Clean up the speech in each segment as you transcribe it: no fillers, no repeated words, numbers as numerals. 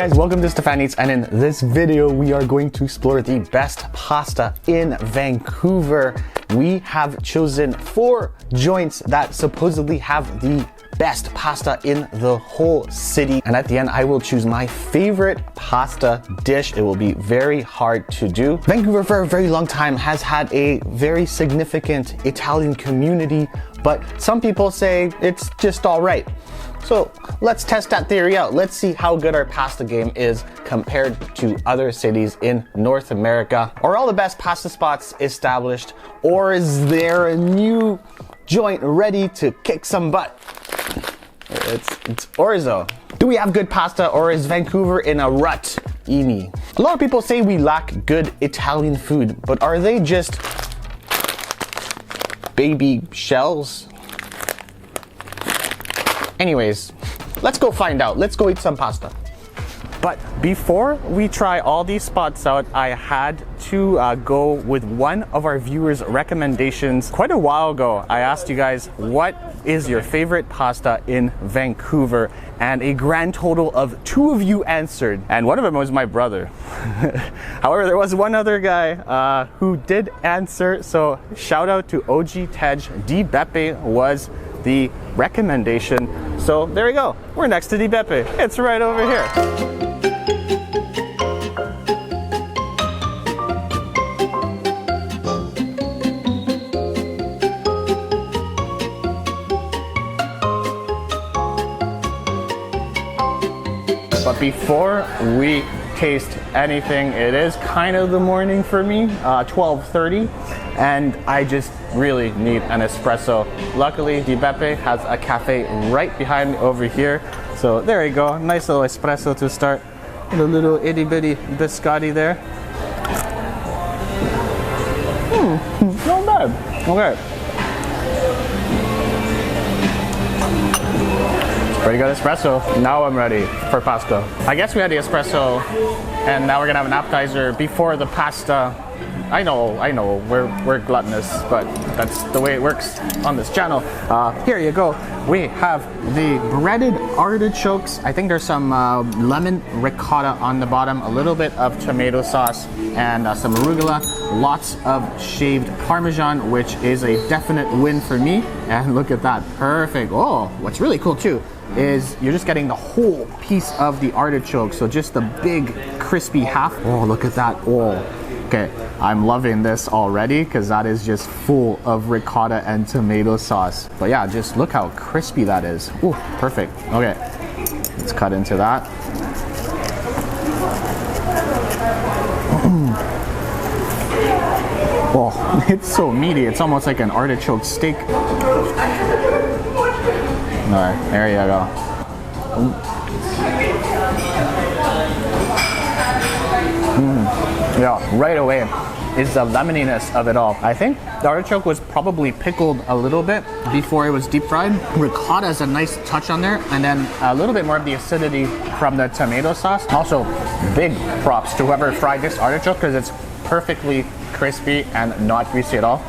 guys, welcome to Stephan Eats, and in this video we are going to explore the best pasta in Vancouver. We have chosen 4 joints that supposedly have the best pasta in the whole city, and at the end I will choose my favorite pasta dish. It will be very hard to do. Vancouver for a very long time has had a very significant Italian community, but some people say it's just all right. So let's test that theory out. Let's see how good our pasta game is compared to other cities in North America. Are all the best pasta spots established, or is there a new joint ready to kick some butt? It's orzo. Do we have good pasta, or is Vancouver in a rut? Eeny. A lot of people say we lack good Italian food, but are they just baby shells? Anyways, let's go find out. Let's go eat some pasta. But before we try all these spots out, I had to go with one of our viewers' recommendations. Quite a while ago, I asked you guys, what is your favorite pasta in Vancouver? And a grand total of 2 of you answered, and one of them was my brother. However, there was one other guy who did answer, so shout out to OG Tej. BEPPE was the recommendation. So there we go. We're next to BEPPE. It's right over here. But before we taste anything, it is kind of the morning for me, 12:30, and I just really need an espresso. Luckily, BEPPE has a cafe right behind me over here. So there you go, nice little espresso to start. And a little itty bitty biscotti there. Not bad. Okay. Pretty good espresso. Now I'm ready for pasta. I guess we had the espresso, and now we're gonna have an appetizer before the pasta. I know, we're gluttonous, but that's the way it works on this channel. Here you go. We have the breaded artichokes. I think there's some lemon ricotta on the bottom, a little bit of tomato sauce, and some arugula. Lots of shaved Parmesan, which is a definite win for me. And look at that, perfect. Oh, what's really cool too is you're just getting the whole piece of the artichoke, so just the big crispy half. Oh, look at that. Oh, okay, I'm loving this already because that is just full of ricotta and tomato sauce. But yeah, just look how crispy that is. Ooh, perfect. Okay, let's cut into that. Oh, it's so meaty. It's almost like an artichoke steak. All right, there you go. Yeah, right away is the lemoniness of it all. I think the artichoke was probably pickled a little bit before it was deep fried. Ricotta is a nice touch on there, and then a little bit more of the acidity from the tomato sauce. Also, big props to whoever fried this artichoke because it's perfectly crispy and not greasy at all.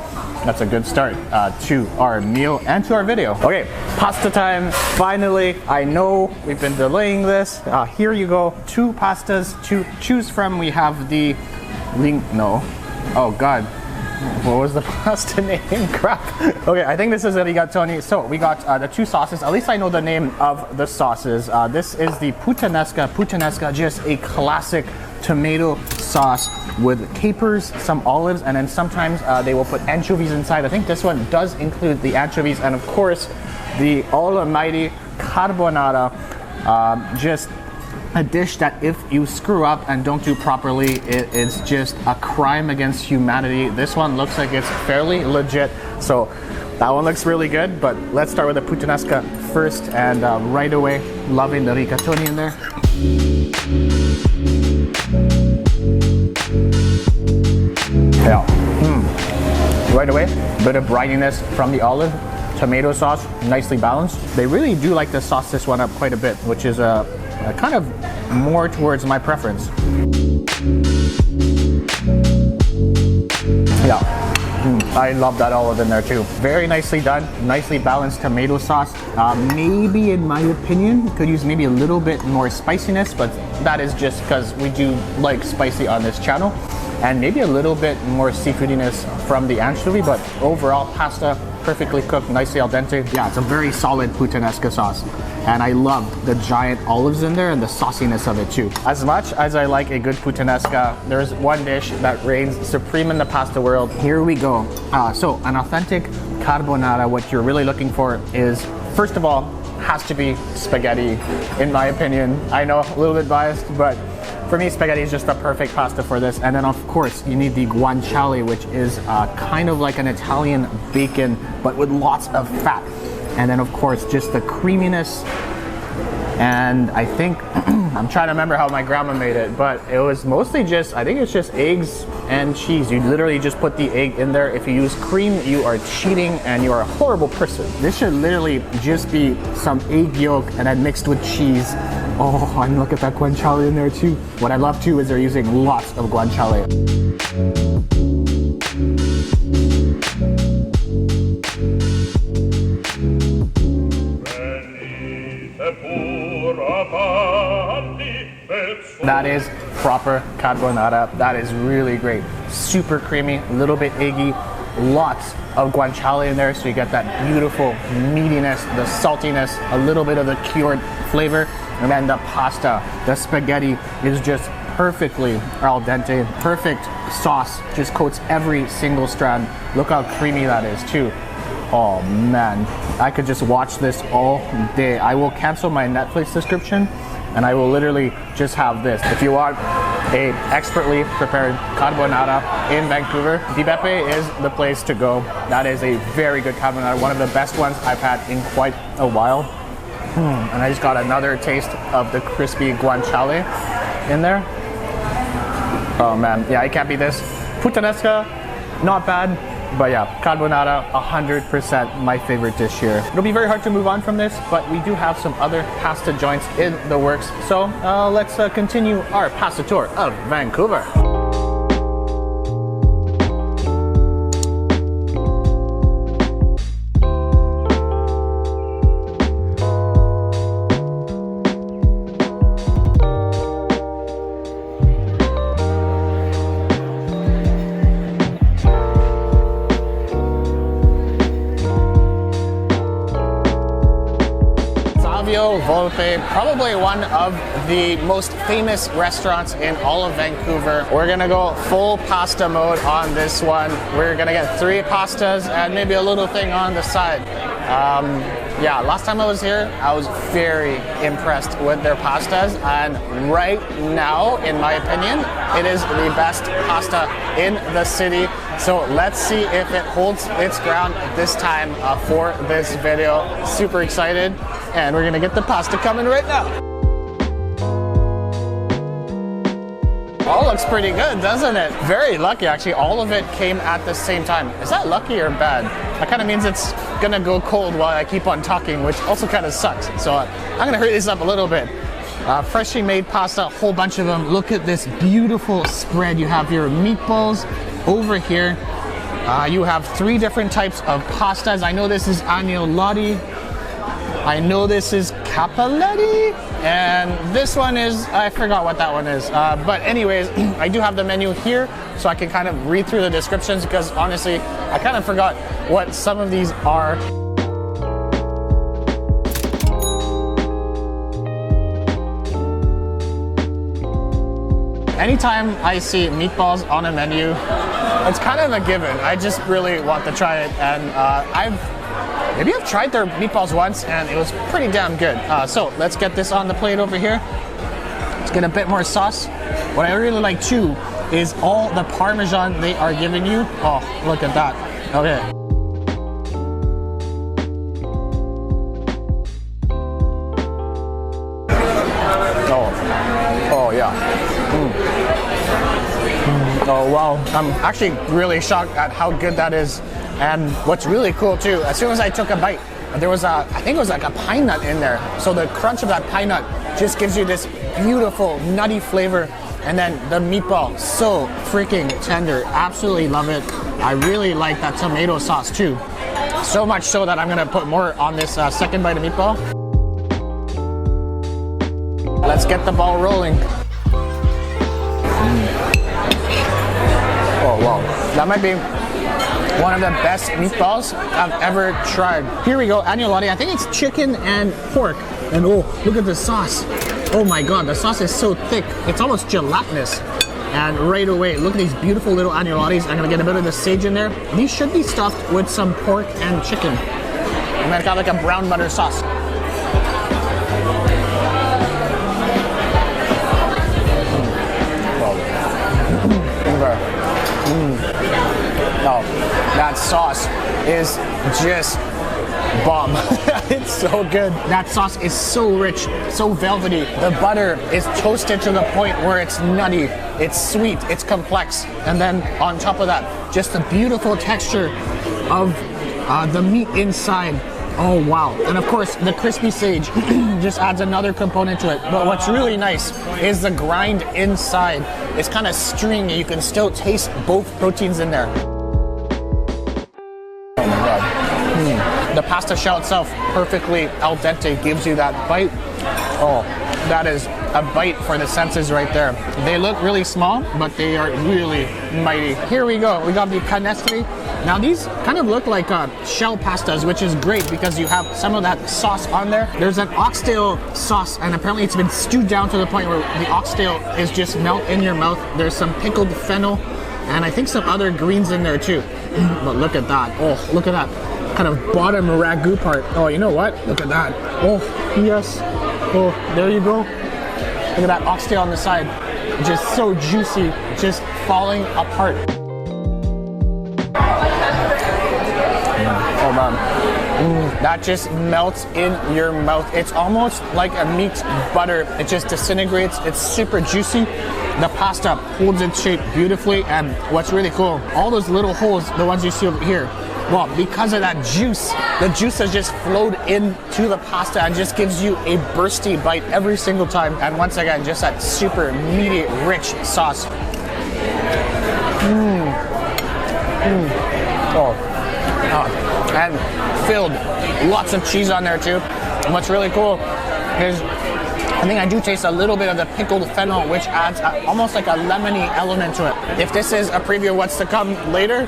That's a good start to our meal and to our video. Okay, pasta time, finally. I know we've been delaying this. Here you go, 2 pastas to choose from. We have the oh God, what was the pasta name? Crap. Okay, I think this is the rigatoni. So we got the 2 sauces. At least I know the name of the sauces. This is the puttanesca. Puttanesca, just a classic tomato sauce with capers, some olives, and then sometimes they will put anchovies inside. I think this one does include the anchovies, and of course the almighty carbonara. Just a dish that if you screw up and don't do properly, it is just a crime against humanity. This one looks like it's fairly legit, so that one looks really good. But let's start with the puttanesca first, and right away, loving the rigatoni in there. Yeah, right away, bit of brininess from the olive, tomato sauce, nicely balanced. They really do like to sauce this one up quite a bit, which is a kind of more towards my preference. Yeah, I love that olive in there too. Very nicely done, nicely balanced tomato sauce. Maybe in my opinion, could use maybe a little bit more spiciness, but that is just because we do like spicy on this channel. And maybe a little bit more seafoodiness from the anchovy, but overall pasta perfectly cooked, nicely al dente. Yeah, it's a very solid puttanesca sauce. And I love the giant olives in there and the sauciness of it too. As much as I like a good puttanesca, there's one dish that reigns supreme in the pasta world. Here we go. So an authentic carbonara, what you're really looking for is, first of all, has to be spaghetti, in my opinion. I know, a little bit biased, but for me, spaghetti is just the perfect pasta for this. And then of course, you need the guanciale, which is kind of like an Italian bacon, but with lots of fat. And then of course, just the creaminess. And I think, I'm trying to remember how my grandma made it, but it was mostly just, I think it's just eggs and cheese. You literally just put the egg in there. If you use cream, you are cheating and you are a horrible person. This should literally just be some egg yolk and then mixed with cheese. Oh, and look at that guanciale in there too. What I love too is they're using lots of guanciale. That is proper carbonara. That is really great. Super creamy, a little bit eggy, lots of guanciale in there, so you get that beautiful meatiness, the saltiness, a little bit of the cured flavor, and then the pasta, the spaghetti is just perfectly al dente. Perfect sauce, just coats every single strand. Look how creamy that is too. Oh man, I could just watch this all day. I will cancel my Netflix subscription and I will literally just have this. If you want a expertly prepared carbonara in Vancouver, BEPPE is the place to go. That is a very good carbonara, one of the best ones I've had in quite a while. And I just got another taste of the crispy guanciale in there. Oh man, yeah, it can't be this. Puttanesca, not bad. But yeah, carbonara, 100% my favorite dish here. It'll be very hard to move on from this, but we do have some other pasta joints in the works. So let's continue our pasta tour of Vancouver. VOLPE, probably one of the most famous restaurants in all of Vancouver. We're gonna go full pasta mode on this one. We're gonna get 3 pastas and maybe a little thing on the side. Yeah, last time I was here, I was very impressed with their pastas, and right now, in my opinion, it is the best pasta in the city. So let's see if it holds its ground this time for this video. Super excited, and we're gonna get the pasta coming right now. All looks pretty good, doesn't it? Very lucky, actually. All of it came at the same time. Is that lucky or bad? That kind of means it's gonna go cold while I keep on talking, which also kind of sucks. So I'm gonna hurry this up a little bit. Freshly made pasta, a whole bunch of them. Look at this beautiful spread. You have your meatballs over here. You have 3 different types of pastas. I know this is agnolotti. I know this is capelletti, and this one is, I forgot what that one is. But anyways, I do have the menu here, so I can kind of read through the descriptions, because honestly, I kind of forgot what some of these are. Anytime I see meatballs on a menu, it's kind of a given. I just really want to try it, and maybe I've tried their meatballs once and it was pretty damn good. So let's get this on the plate over here. Let's get a bit more sauce. What I really like too is all the Parmesan they are giving you. Oh, look at that. Okay. Oh yeah. Oh wow, I'm actually really shocked at how good that is. And what's really cool too, as soon as I took a bite, there was I think it was like a pine nut in there. So the crunch of that pine nut just gives you this beautiful nutty flavor. And then the meatball, so freaking tender. Absolutely love it. I really like that tomato sauce too. So much so that I'm gonna put more on this second bite of meatball. Let's get the ball rolling. Oh wow, that might be one of the best meatballs I've ever tried. Here we go, agnolotti. I think it's chicken and pork. And oh, look at the sauce. Oh my god, the sauce is so thick. It's almost gelatinous. And right away, look at these beautiful little agnolottis. I'm gonna get a bit of the sage in there. These should be stuffed with some pork and chicken. And then got like a brown butter sauce. Oh, that sauce is just bomb. It's so good. That sauce is so rich, so velvety. The butter is toasted to the point where it's nutty, it's sweet, it's complex. And then on top of that, just the beautiful texture of the meat inside. Oh wow. And of course, the crispy sage just adds another component to it. But what's really nice is the grind inside. It's kind of stringy. You can still taste both proteins in there. Oh my god. The pasta shell itself, perfectly al dente, gives you that bite. Oh, that is a bite for the senses right there. They look really small, but they are really mighty. Here we go. We got the canestri. Now these kind of look like shell pastas, which is great because you have some of that sauce on there. There's an oxtail sauce, and apparently it's been stewed down to the point where the oxtail is just melt in your mouth. There's some pickled fennel, and I think some other greens in there too. But look at that. Oh, look at that kind of bottom ragu part. Oh, you know what? Look at that. Oh, yes. Oh, there you go. Look at that oxtail on the side. Just so juicy, just falling apart. Oh man. That just melts in your mouth. It's almost like a meat butter. It just disintegrates. It's super juicy. The pasta holds its shape beautifully, and what's really cool, all those little holes, the ones you see over here, well, because of that juice, the juice has just flowed into the pasta and just gives you a bursty bite every single time. And once again, just that super meaty, rich sauce. And filled, lots of cheese on there too. And what's really cool is I think I do taste a little bit of the pickled fennel, which adds almost like a lemony element to it. If this is a preview of what's to come later,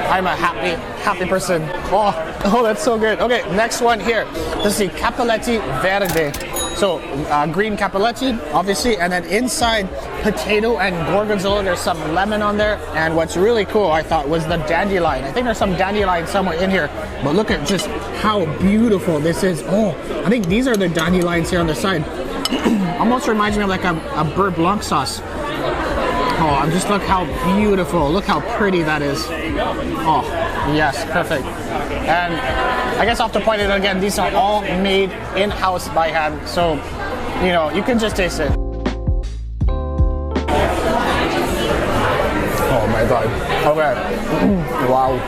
I'm a happy person. Oh, that's so good. Okay, next one here. This is the Cappelletti Verde. So green cappelletti, obviously, and then inside potato and gorgonzola. There's some lemon on there, and what's really cool, I thought, was the dandelion. I think there's some dandelion somewhere in here, but look at just how beautiful this is. Oh, I think these are the dandelions here on the side. Almost reminds me of like a beurre blanc sauce. Oh, and just look how beautiful, look how pretty that is. Oh, yes, perfect. And I guess I'll have to point it out again, these are all made in-house by hand, so, you know, you can just taste it. Oh my god. Okay. Wow.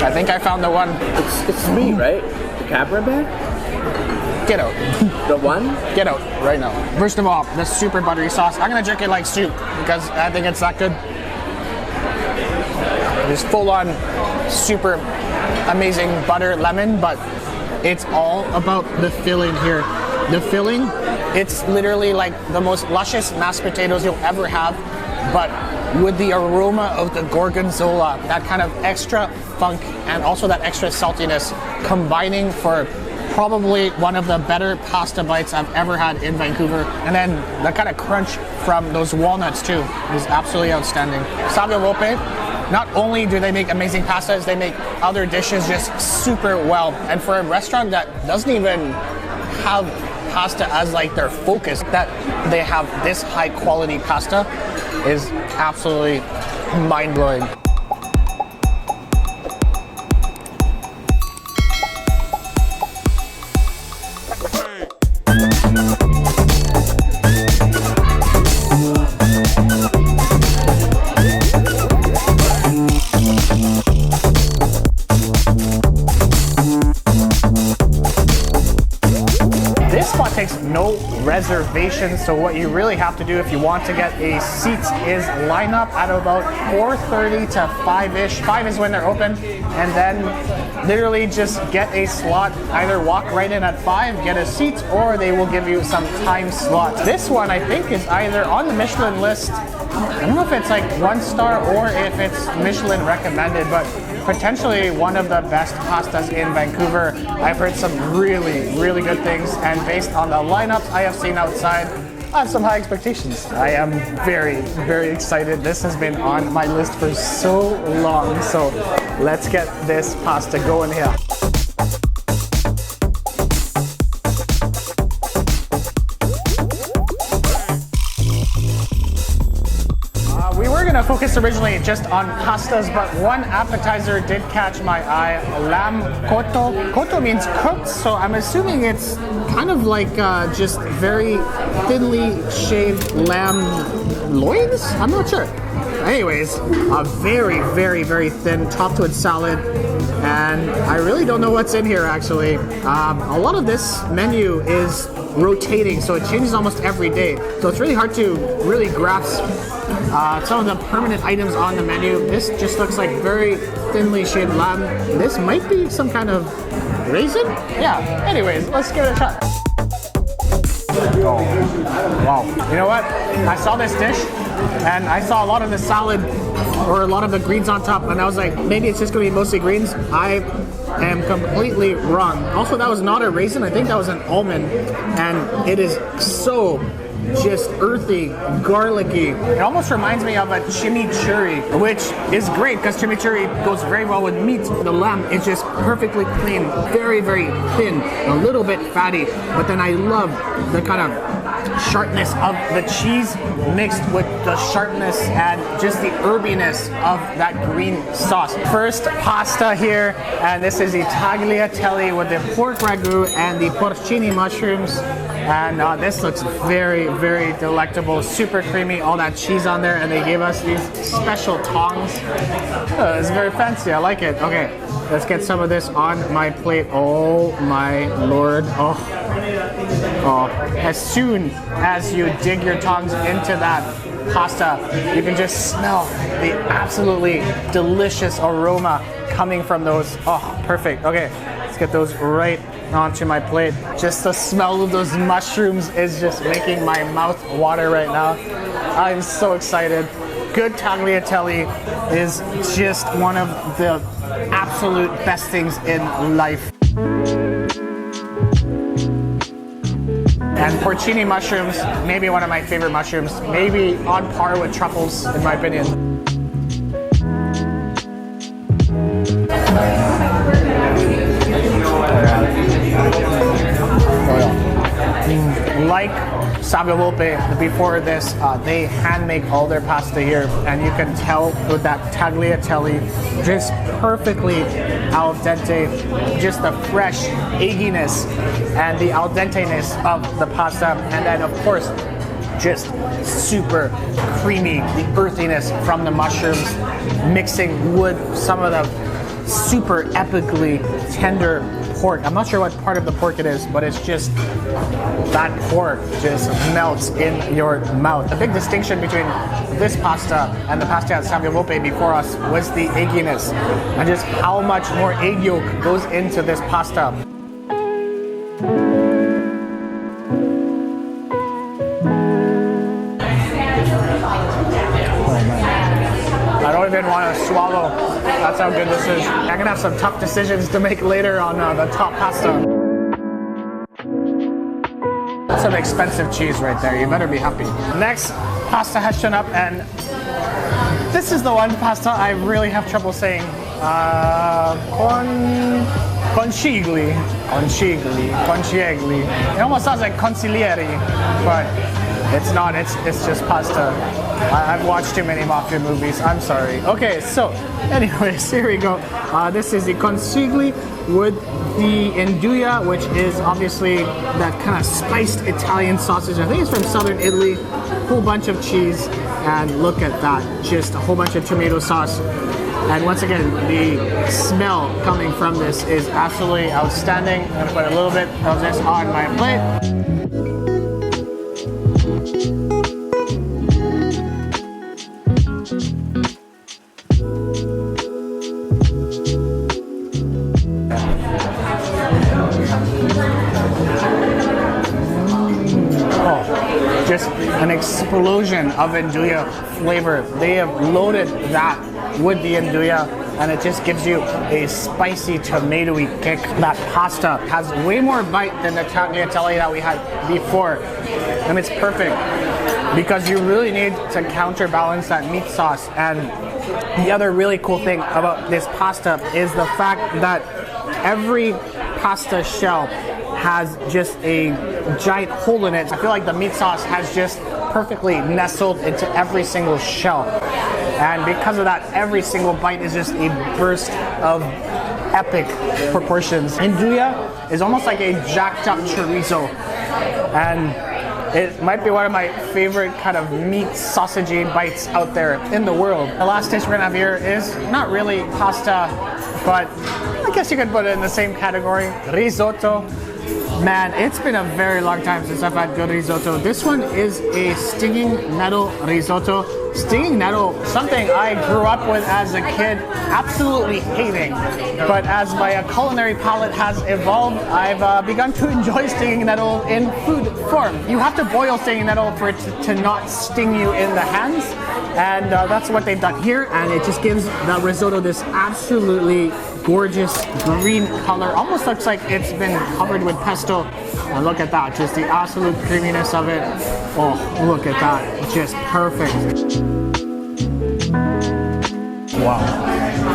I think I found the one. It's sweet, right? The Cabra bear? Get out. The one? Get out right now. First of all, the super buttery sauce. I'm gonna drink it like soup because I think it's that good. Just full on super amazing butter lemon, but it's all about the filling here. The filling, it's literally like the most luscious mashed potatoes you'll ever have, but with the aroma of the gorgonzola, that kind of extra funk and also that extra saltiness combining for probably one of the better pasta bites I've ever had in Vancouver. And then the kind of crunch from those walnuts too is absolutely outstanding. SAVIO VOLPE, not only do they make amazing pastas, they make other dishes just super well. And for a restaurant that doesn't even have pasta as like their focus, that they have this high quality pasta is absolutely mind-blowing. This spot takes no Reservations. So what you really have to do if you want to get a seat is line up at about 4:30 to 5-ish. 5 is when they're open, and then literally just get a slot. Either walk right in at 5, get a seat, or they will give you some time slot. This one I think is either on the Michelin list. I don't know if it's like 1 star or if it's Michelin recommended, but potentially one of the best pastas in Vancouver. I've heard some really, really good things, and based on the lineups I have seen outside, I have some high expectations. I am very, very excited. This has been on my list for so long, so let's get this pasta going here. Focused originally just on pastas, but one appetizer did catch my eye. Lamb cotto. Cotto means cooked, so I'm assuming it's kind of like just very thinly shaved lamb loins? I'm not sure. Anyways, a very, very, very thin top-to-it salad, and I really don't know what's in here actually. A lot of this menu is rotating, so it changes almost every day. So it's really hard to really grasp some of the permanent items on the menu. This just looks like very thinly shaved lamb. This might be some kind of raisin? Yeah, anyways, let's give it a shot. Oh, wow. You know what? I saw this dish and I saw a lot of the salad or a lot of the greens on top, and I was like, maybe it's just gonna be mostly greens. I am completely wrong. Also, that was not a raisin. I think that was an almond, and it is so just earthy, garlicky. It almost reminds me of a chimichurri, which is great because chimichurri goes very well with meat. The lamb is just perfectly clean, very, very thin, a little bit fatty, but then I love the kind of sharpness of the cheese mixed with the sharpness and just the herbiness of that green sauce. First pasta here, and this is the tagliatelle with the pork ragu and the porcini mushrooms. And this looks very, very delectable, super creamy, all that cheese on there, and they gave us these special tongs. Oh, it's very fancy, I like it. Okay, let's get some of this on my plate. Oh my lord. Oh. As soon as you dig your tongs into that pasta, you can just smell the absolutely delicious aroma coming from those. Oh, perfect. Okay, let's get those right onto my plate. Just the smell of those mushrooms is just making my mouth water right now. I'm so excited. Good tagliatelle is just one of the absolute best things in life. And porcini mushrooms, maybe one of my favorite mushrooms, maybe on par with truffles in my opinion. Like SAVIO VOLPE, before this, they hand make all their pasta here, and you can tell with that tagliatelle, just perfectly al dente, just the fresh egginess and the al dente-ness of the pasta, and then of course, just super creamy, the earthiness from the mushrooms, mixing with some of the super epically tender pork. I'm not sure what part of the pork it is, but it's just, that pork just melts in your mouth. The big distinction between this pasta and the pasta at SAVIO VOLPE before us was the egginess, and just how much more egg yolk goes into this pasta. I don't even want to swallow. That's how good this is. I'm gonna have some tough decisions to make later on the top pasta. That's some expensive cheese right there. You better be happy. Next pasta has shown up, and this is the one pasta I really have trouble saying. Conchigli. It almost sounds like consigliere, but it's not. It's just pasta. I've watched too many mafia movies. I'm sorry. Okay, so anyways, here we go. This is the consigli with the induja, which is obviously that kind of spiced Italian sausage. I think it's from southern Italy. Whole bunch of cheese, and look at that, just a whole bunch of tomato sauce. And once again, the smell coming from this is absolutely outstanding. I'm gonna put a little bit of this on my plate. explosion of andouille flavor. They have loaded that with the andouille, and it just gives you a spicy tomatoey kick. That pasta has way more bite than the tagliatelle that we had before, and it's perfect because you really need to counterbalance that meat sauce. And the other really cool thing about this pasta is the fact that every pasta shell has just a giant hole in it. I feel like the meat sauce has just perfectly nestled into every single shell. And because of that, every single bite is just a burst of epic proportions. Andouille is almost like a jacked up chorizo. And it might be one of my favorite kind of meat sausagey bites out there in the world. The last dish we're gonna have here is not really pasta, but I guess you could put it in the same category. Risotto. Man, it's been a very long time since I've had good risotto. This one is a stinging nettle risotto. Stinging nettle, something I grew up with as a kid, absolutely hating. But as my culinary palate has evolved, I've begun to enjoy stinging nettle in food form. You have to boil stinging nettle for it to not sting you in the hands. And that's what they've done here. And it just gives the risotto this absolutely gorgeous green color. Almost looks like it's been covered with pesto. And look at that, just the absolute creaminess of it. Oh, look at that, just perfect. Wow.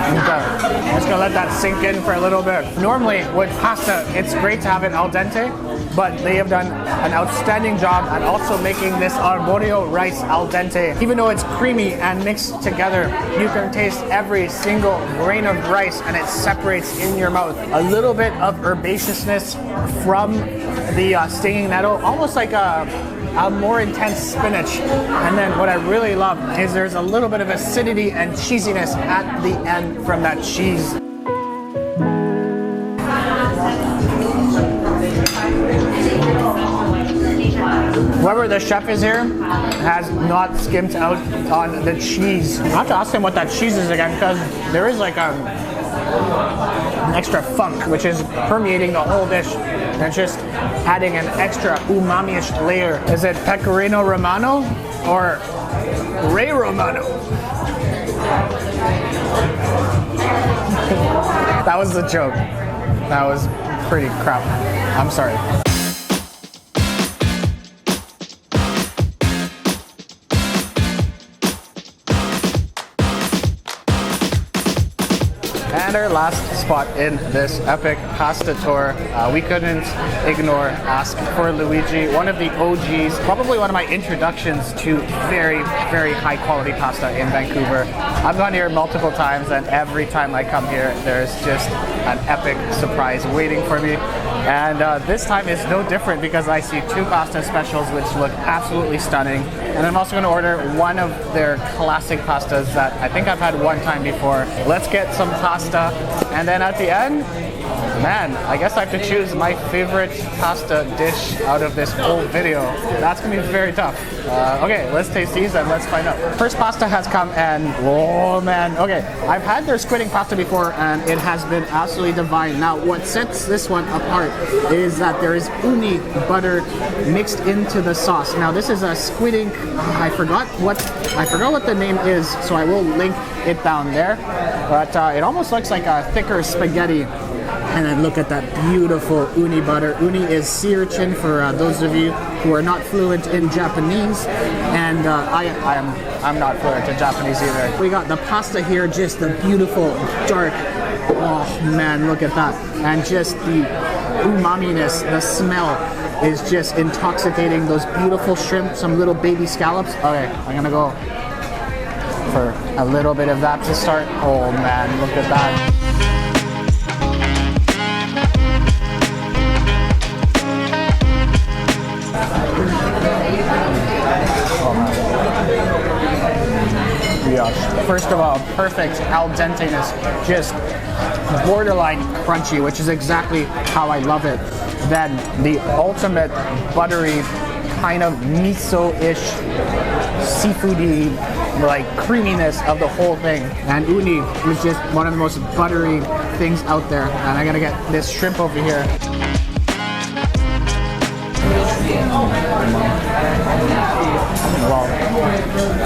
Okay. I'm just gonna let that sink in for a little bit. Normally with pasta, it's great to have it al dente, but they have done an outstanding job at also making this arborio rice al dente. Even though it's creamy and mixed together, you can taste every single grain of rice and it separates in your mouth. A little bit of herbaceousness from the stinging nettle, almost like a more intense spinach. And then what I really love is there's a little bit of acidity and cheesiness at the end from that cheese. Whoever the chef is here has not skimped out on the cheese. I have to ask him what that cheese is again, because there is like an extra funk which is permeating the whole dish. And it's just adding an extra umami-ish layer. Is it Pecorino Romano or Ray Romano? That was a joke. That was pretty crap. I'm sorry. And our last spot in this epic pasta tour, we couldn't ignore ask for Luigi, one of the OGs, probably one of my introductions to very, very high quality pasta in Vancouver. I've gone here multiple times, and every time I come here, there's just an epic surprise waiting for me. And this time is no different because I see two pasta specials which look absolutely stunning. And I'm also going to order one of their classic pastas that I think I've had one time before. Let's get some pasta. And then at the end, man, I guess I have to choose my favorite pasta dish out of this whole video. That's going to be very tough. Okay, let's taste these and let's find out. First pasta has come and, oh man. Okay, I've had their squidding pasta before and it has been absolutely divine. Now, what sets this one apart is that there is uni butter mixed into the sauce. Now, this is a squidding, I forgot what the name is, so I will link it down there. But it almost looks like a thicker spaghetti. And then look at that beautiful uni butter. Uni is sea urchin for those of you who are not fluent in Japanese. And I'm not fluent in Japanese either. We got the pasta here, just the beautiful dark. Oh man, look at that. And just the umami-ness, the smell is just intoxicating. Those beautiful shrimp, some little baby scallops. Okay, I'm gonna go for a little bit of that to start. Oh man, look at that. First of all, perfect al dente-ness, just borderline crunchy, which is exactly how I love it. Then the ultimate buttery, kind of miso-ish, seafoody, like creaminess of the whole thing. And uni is just one of the most buttery things out there. And I gotta get this shrimp over here. Wow.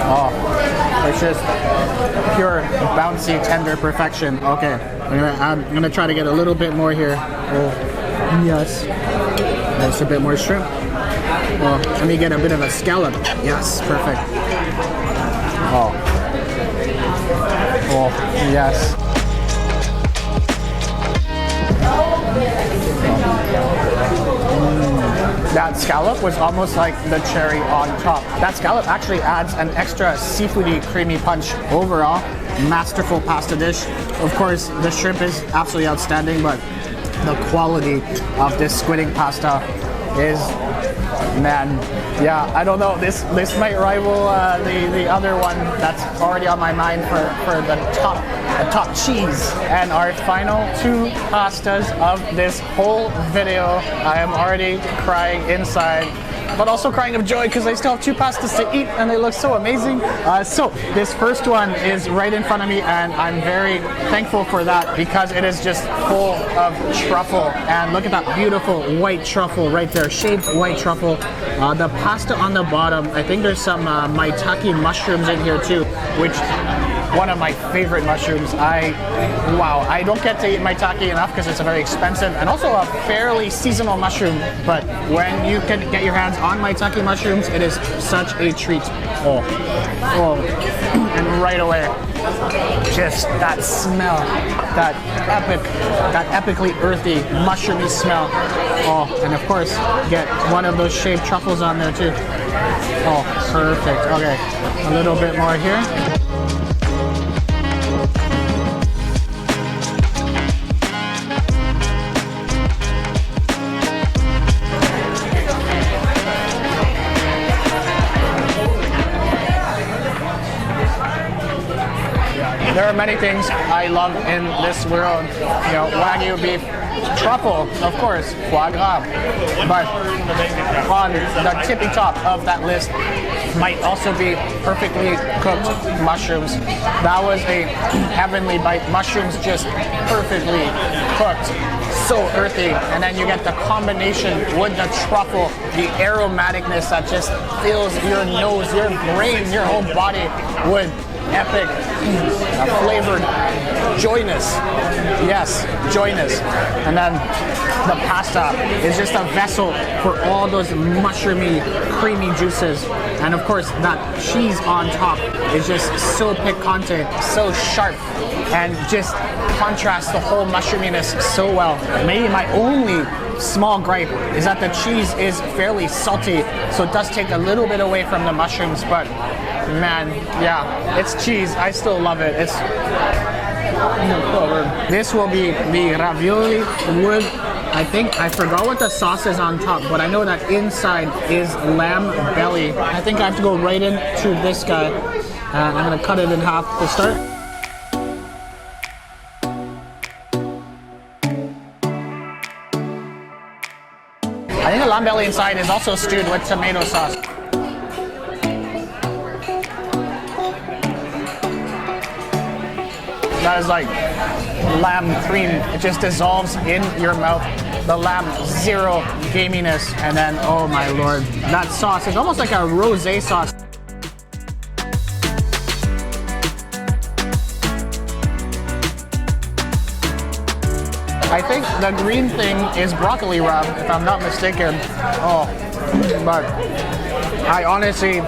Oh, it's just pure bouncy, tender perfection. Okay, I'm gonna try to get a little bit more here. Oh, yes. That's a bit more shrimp. Oh, let me get a bit of a scallop. Yes, perfect. Oh. Oh, yes. That scallop was almost like the cherry on top. That scallop actually adds an extra seafoody, creamy punch. Overall, masterful pasta dish. Of course, the shrimp is absolutely outstanding, but the quality of this squidding pasta is, man, yeah, I don't know. This might rival the other one that's already on my mind for the top cheese. And our final two pastas of this whole video. I am already crying inside, but also crying of joy because I still have two pastas to eat and they look so amazing. So this first one is right in front of me and I'm very thankful for that because it is just full of truffle. And look at that beautiful white truffle right there, shaved white truffle. The pasta on the bottom, I think there's some maitake mushrooms in here too, which one of my favorite mushrooms. Wow, I don't get to eat maitake enough because it's a very expensive and also a fairly seasonal mushroom, but when you can get your hands on maitake mushrooms, it is such a treat. Oh, and right away, just that smell, that epically earthy, mushroomy smell. Oh, and of course, get one of those shaved truffles on there too. Oh, perfect. Okay, a little bit more here. There are many things I love in this world. You know, Wagyu beef, truffle, of course, foie gras. But on the tippy top of that list might also be perfectly cooked mushrooms. That was a heavenly bite. Mushrooms just perfectly cooked. So earthy, and then you get the combination with the truffle, the aromaticness that just fills your nose, your brain, your whole body with epic, flavored joyness. Yes, joyness. And then the pasta is just a vessel for all those mushroomy, creamy juices. And of course, that cheese on top is just so picante, so sharp, and just contrasts the whole mushroominess so well. Maybe my only small gripe is that the cheese is fairly salty, so it does take a little bit away from the mushrooms, but man, yeah, it's cheese. I still love it. This will be the ravioli with, I think, I forgot what the sauce is on top, but I know that inside is lamb belly. I think I have to go right into this guy. I'm gonna cut it in half to start. I think the lamb belly inside is also stewed with tomato sauce. That is like lamb cream. It just dissolves in your mouth. The lamb, zero gaminess. And then, oh my lord, that sauce is almost like a rosé sauce. I think the green thing is broccoli rabe, if I'm not mistaken. Oh, but I honestly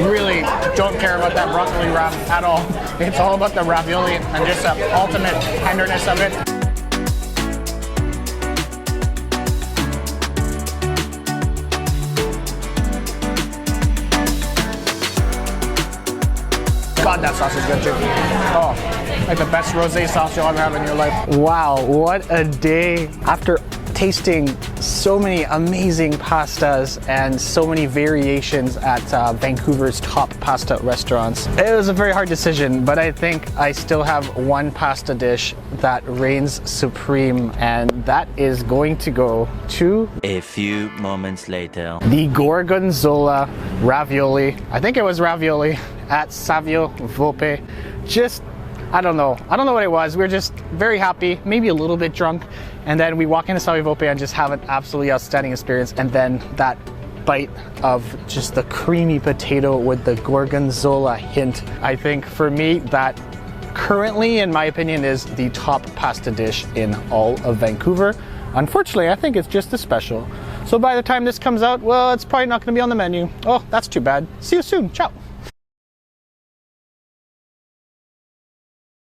really don't care about that broccoli rabe at all. It's all about the ravioli and just the ultimate tenderness of it. God, that sauce is good too. Oh, like the best rosé sauce you'll ever have in your life. Wow, what a day. After tasting so many amazing pastas and so many variations at Vancouver's top pasta restaurants. It was a very hard decision, but I think I still have one pasta dish that reigns supreme, and that is going to go to a few moments later. The Gorgonzola ravioli. I think it was ravioli at SAVIO VOLPE. Just, I don't know what it was. We were just very happy, maybe a little bit drunk, and then we walk into SAVIO VOLPE and just have an absolutely outstanding experience, and then that bite of just the creamy potato with the gorgonzola hint. I think for me, that currently, in my opinion, is the top pasta dish in all of Vancouver. Unfortunately, I think it's just a special. So by the time this comes out, well, it's probably not going to be on the menu. Oh, that's too bad. See you soon. Ciao.